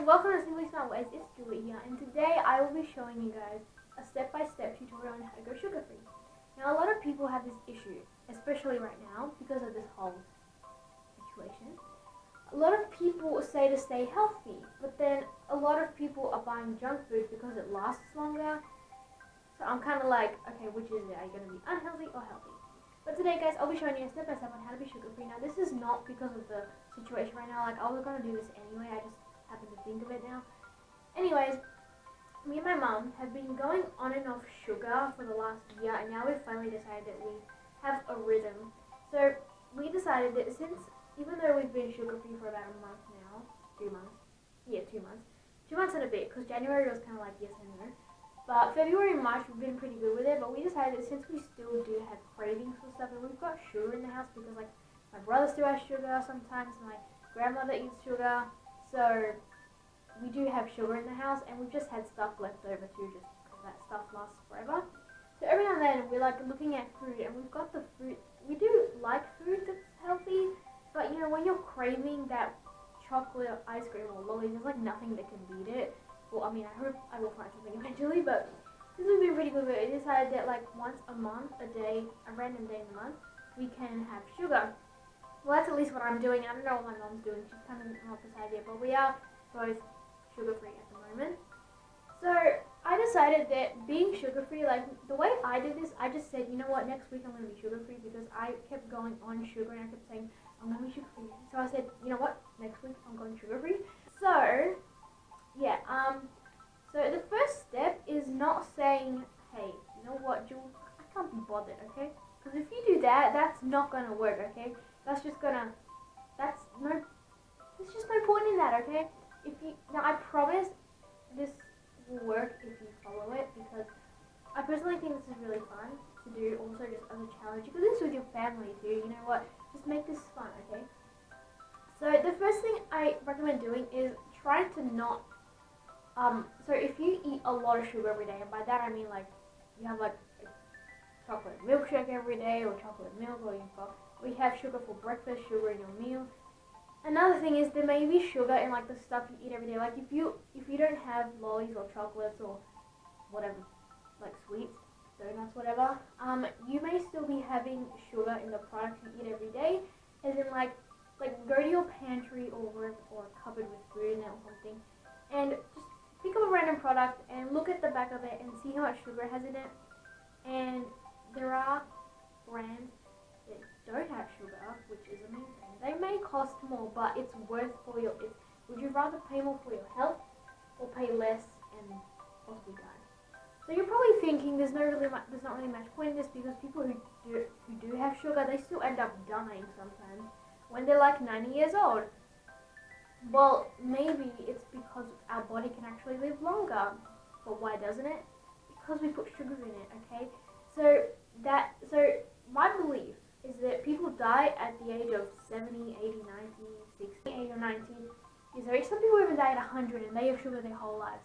guys, welcome to Simply Smart Ways. It's Julie here, and today I will be showing you guys a step-by-step tutorial on how to go sugar-free. Now, a lot of people have this issue, especially right now, because of this whole situation. A lot of people say to stay healthy, but then a lot of people are buying junk food because it lasts longer. So I'm kind of like, okay, which is it? Are you going to be unhealthy or healthy? But today, guys, I'll be showing you a step-by-step on how to be sugar-free. Now, this is not because of the situation right now. Like, I was going to do this anyway. I just happened to think of it now. Anyways, me and my mum have been going on and off sugar for the last year, and now we've finally decided that we have a rhythm. So we decided that since, even though we've been sugar-free for about a month now, 2 months, yeah, 2 months, 2 months and a bit, because January was kind of like yes and no. But February and March, we've been pretty good with it, but we decided that since we still do have cravings for stuff, and we've got sugar in the house because, like, my brother still has sugar sometimes, and my grandmother eats sugar, so we do have sugar in the house, and we've just had stuff left over too, just because that stuff lasts forever. So every now and then, we're, like, looking at food, and we've got the food, we do like food that's healthy, but, you know, when you're craving that chocolate ice cream or lollies, there's, like, nothing that can beat it. Well, I mean, I hope I will find something eventually, but this has been pretty good. We decided that, like, once a month, a day, a random day in the month, we can have sugar. Well, that's at least what I'm doing. I don't know what my mom's doing. She's kind of not decided yet, but we are both sugar-free at the moment. So I decided that being sugar-free, like, the way I did this, I just said, you know what, next week I'm going to be sugar-free, because I kept going on sugar, and I kept saying, I'm going to be sugar-free. So I said, you know what, next week I'm going sugar-free. So yeah, so the first step is not saying, hey, you know what, Jules, I can't be bothered, okay? Because if you do that, that's not going to work, okay? There's just no point in that, okay? Now I promise this will work if you follow it, because I personally think this is really fun to do, also just as a challenge. You can do this with your family too, you know what? Just make this fun, okay? So the first thing I recommend doing is try to not so if you eat a lot of sugar every day, and by that I mean, like, you have, like, a chocolate milkshake every day, or chocolate milk, or you have sugar for breakfast, sugar in your meal. Another thing is there may be sugar in, like, the stuff you eat every day. Like, if you don't have lollies or chocolates or whatever, like sweets, donuts, whatever, you may still be having sugar in the products you eat every day, as in, like go to your pantry or a cupboard with food in it or something, and just pick up a random product and look at the back of it and see how much sugar it has in it. And there are brands that don't have sugar, which is amazing. They may cost more, but it's worth for your. Would you rather pay more for your health or pay less and possibly die? So you're probably thinking there's not really much point in this, because people who do have sugar, they still end up dying sometimes when they're like 90 years old. Well, maybe it's because our body can actually live longer. But why doesn't it? Because we put sugar in it, okay? So my belief is that people die at the age of 70, 80, 90, 60, 80 or 90. Some people even die at 100 and they have sugar their whole lives.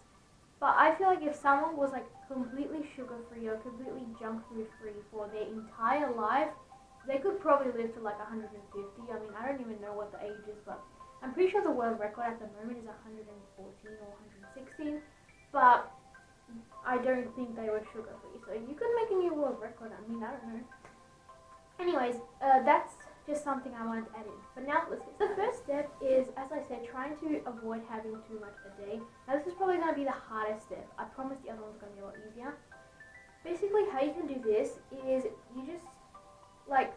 But I feel like if someone was, like, completely sugar-free or completely junk food-free for their entire life, they could probably live to, like, 150. I mean, I don't even know what the age is, but I'm pretty sure the world record at the moment is 114 or 116, but I don't think they were sugar-free. So you could make a new world record. I mean, I don't know. Anyways, that's just something I wanted to add in. But now, let's get started. The first step is, as I said, trying to avoid having too much a day. Now, this is probably going to be the hardest step. I promise the other one's going to be a lot easier. Basically, how you can do this is you just, like,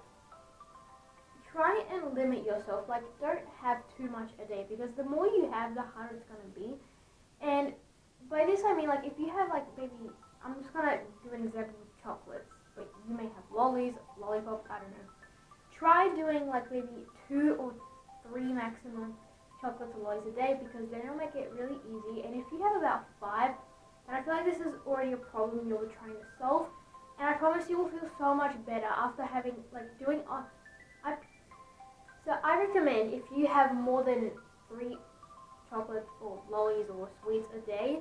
try and limit yourself. Like, don't have too much a day, because the more you have, the harder it's going to be. And by this I mean, like, if you have, like, maybe, I'm just going to do an example with chocolates, but you may have lollies, lollipops, I don't know. Try doing, like, maybe 2 or 3 maximum chocolates or lollies a day, because then it'll make it really easy. And if you have about 5, then I feel like this is already a problem you're trying to solve. And I promise you will feel so much better after having, like, doing So I recommend, if you have more than 3 chocolates or lollies or sweets a day,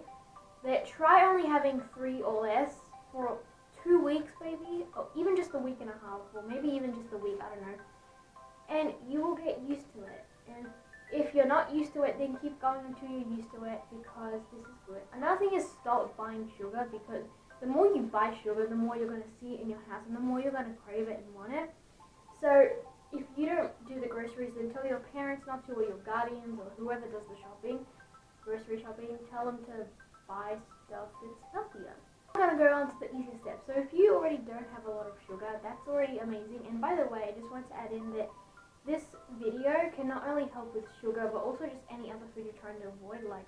that try only having 3 or less for 2 weeks maybe, or even just a week and a half, or maybe even just a week, I don't know. And you will get used to it. And If you're not used to it, then keep going until you're used to it, because this is good. Another thing is stop buying sugar, because the more you buy sugar, the more you're going to see it in your house and the more you're going to crave it and want it. So if you don't do the groceries, then tell your parents not to, or your guardians, or whoever does the shopping, grocery shopping, tell them to buy stuff that's healthier. I'm going to go on to the easy steps. So if you already don't have a lot of sugar, that's already amazing. And by the way, I just want to add in that this video can not only help with sugar, but also just any other food you're trying to avoid. Like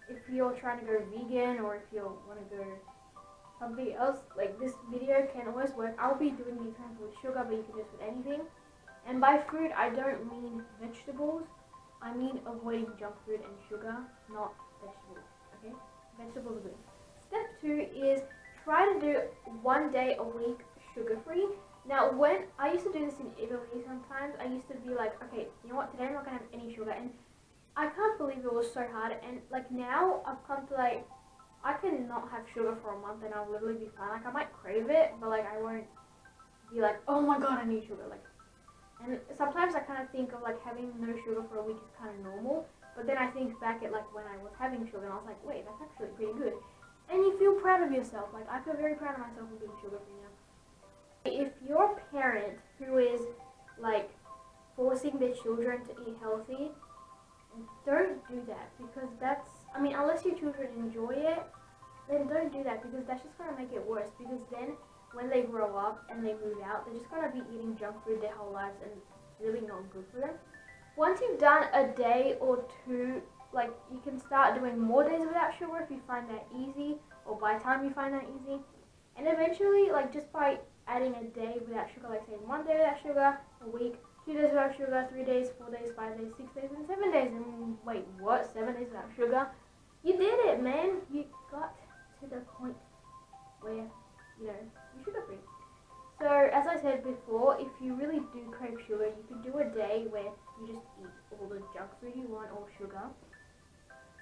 if you're trying to go vegan, or if you want to go something else, like this video can always work. I'll be doing the example with sugar, but you can do this with anything. And by food, I don't mean vegetables. I mean avoiding junk food and sugar, not vegetables. Okay? Vegetables are good. Step 2 is try to do 1 day a week sugar-free. Now, when I used to do this in Italy sometimes, I used to be like, okay, you know what, today I'm not going to have any sugar. And I can't believe it was so hard. And like now, I've come to like, I can not have sugar for a month and I'll literally be fine. Like I might crave it, but like I won't be like, oh my god, I need sugar. Like, and sometimes I kind of think of like having no sugar for a week is kind of normal. But then I think back at like when I was having sugar and I was like, wait, that's actually pretty good. And you feel proud of yourself. Like I feel very proud of myself for being sugar-free now. If you're a parent who is like forcing their children to eat healthy, don't do that, because that's, I mean, unless your children enjoy it, then don't do that, because that's just going to make it worse, because then when they grow up and they move out, they're just going to be eating junk food their whole lives, and it's really not good for them. Once you've done a day or two, like you can start doing more days without sugar if you find that easy, or by the time you find that easy. And eventually, like just by adding a day without sugar, like say 1 day without sugar, a week, 2 days without sugar, 3 days, 4 days, 5 days, 6 days, and 7 days. And wait, what? 7 days without sugar? You did it, man. You got to the point where, you know, you're sugar-free. So, as I said before, if you really do crave sugar, you could do a day where you just eat all the junk food you want, or sugar.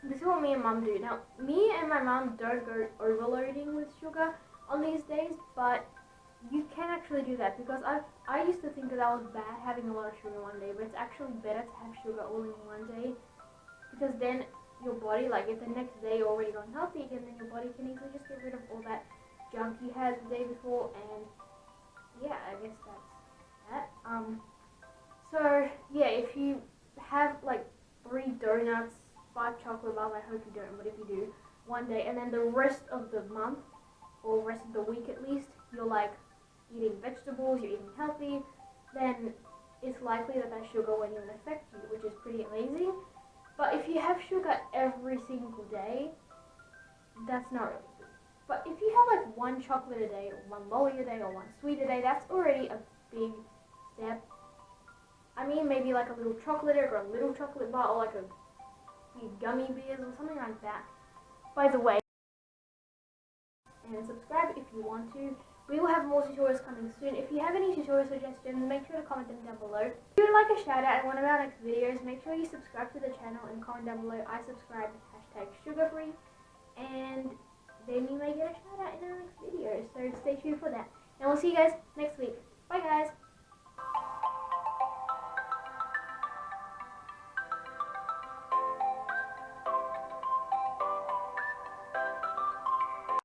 This is what me and Mum do. Now, me and my mum don't go overloading with sugar on these days, but you can actually do that, because I used to think that was bad having a lot of sugar one day, but it's actually better to have sugar all in one day, because then your body, like if the next day you're already going healthy again, then your body can easily just get rid of all that junk you had the day before. And yeah, I guess that's that. So yeah, if you have like 3 donuts, 5 chocolate bars, I hope you don't, but if you do, one day, and then the rest of the month, or rest of the week at least, you're like eating vegetables, you're eating healthy, then it's likely that that sugar won't even affect you, which is pretty amazing. But if you have sugar every single day, that's not really good. But if you have like 1 chocolate a day, or 1 lolly a day, or 1 sweet a day, that's already a big step. I mean, maybe like a little chocolate egg, or a little chocolate bar, or like a few gummy bears, or something like that. By the way, and subscribe if you want to. We will have more tutorials coming soon. If you have any tutorial suggestions, make sure to comment them down below. If you would like a shout out in one of our next videos, make sure you subscribe to the channel and comment down below, I subscribe, #sugarfree, and then you may get a shout out in our next video. So stay tuned for that. And we'll see you guys next week. Bye guys!